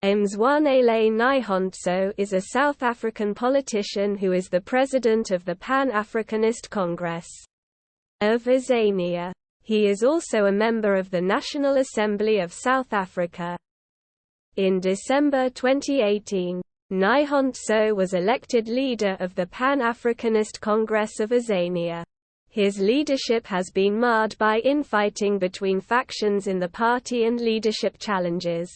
Mzwanele Nyhontso is a South African politician who is the president of the Pan-Africanist Congress of Azania. He is also a member of the National Assembly of South Africa. In December 2018, Nyhontso was elected leader of the Pan-Africanist Congress of Azania. His leadership has been marred by infighting between factions in the party and leadership challenges.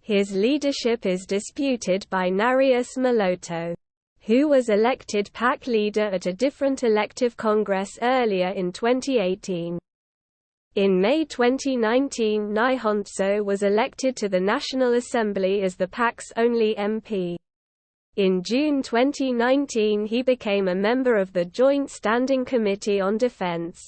His leadership is disputed by Narius Moloto, who was elected PAC leader at a different elective congress earlier in 2018. In May 2019, Nyhontso was elected to the National Assembly as the PAC's only MP. In June 2019 he became a member of the Joint Standing Committee on Defense,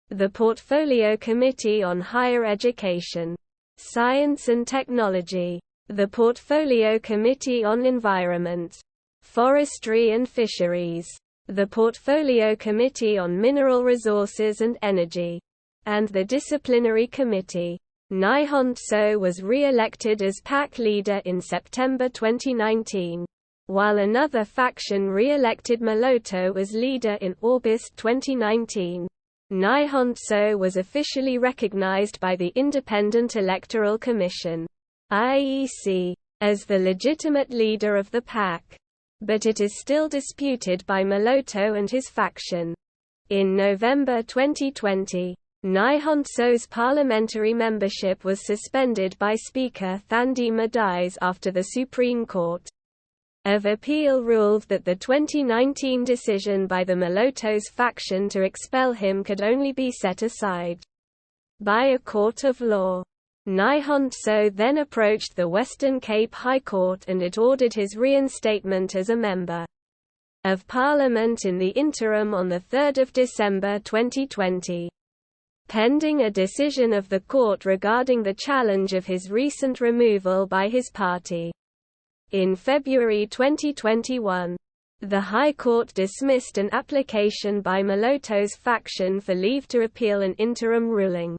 the Portfolio Committee on Higher Education, Science and Technology, the Portfolio Committee on Environment, Forestry and Fisheries, the Portfolio Committee on Mineral Resources and Energy, and the Disciplinary Committee. Nyhontso was re-elected as PAC leader in September 2019, while another faction re-elected Moloto as leader in August 2019. Nyhontso was officially recognized by the Independent Electoral Commission (IEC) as the legitimate leader of the PAC, but it is still disputed by Moloto and his faction. In November 2020, Nyhontso's parliamentary membership was suspended by Speaker Thandi Madise after the Supreme Court of Appeal ruled that the 2019 decision by the Moloto's faction to expel him could only be set aside by a court of law. Nyhontso then approached the Western Cape High Court and it ordered his reinstatement as a member of Parliament in the interim on 3 December 2020. Pending a decision of the court regarding the challenge of his recent removal by his party. In February 2021, the High Court dismissed an application by Moloto's faction for leave to appeal an interim ruling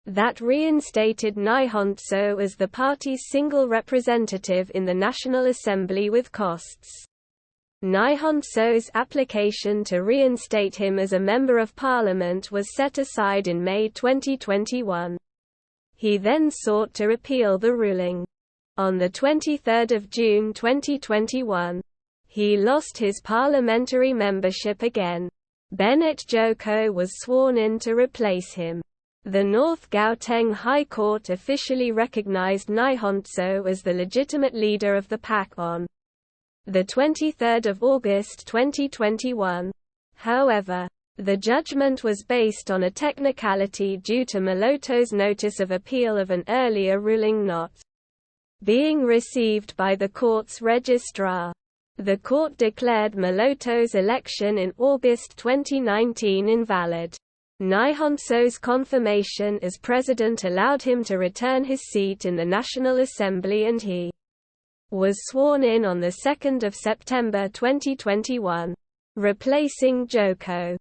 that reinstated Nyhontso as the party's single representative in the National Assembly with costs. Nyhontso's application to reinstate him as a Member of Parliament was set aside in May 2021. He then sought to appeal the ruling. On 23 June 2021, he lost his parliamentary membership again. Bennett Joko was sworn in to replace him. The North Gauteng High Court officially recognized Nyhontso as the legitimate leader of the PAC on 23 August 2021. However, the judgment was based on a technicality due to Moloto's notice of appeal of an earlier ruling not being received by the court's registrar. The court declared Moloto's election in August 2019 invalid. Nyhontso's confirmation as president allowed him to return his seat in the National Assembly and he was sworn in on 2 September 2021, replacing Joko.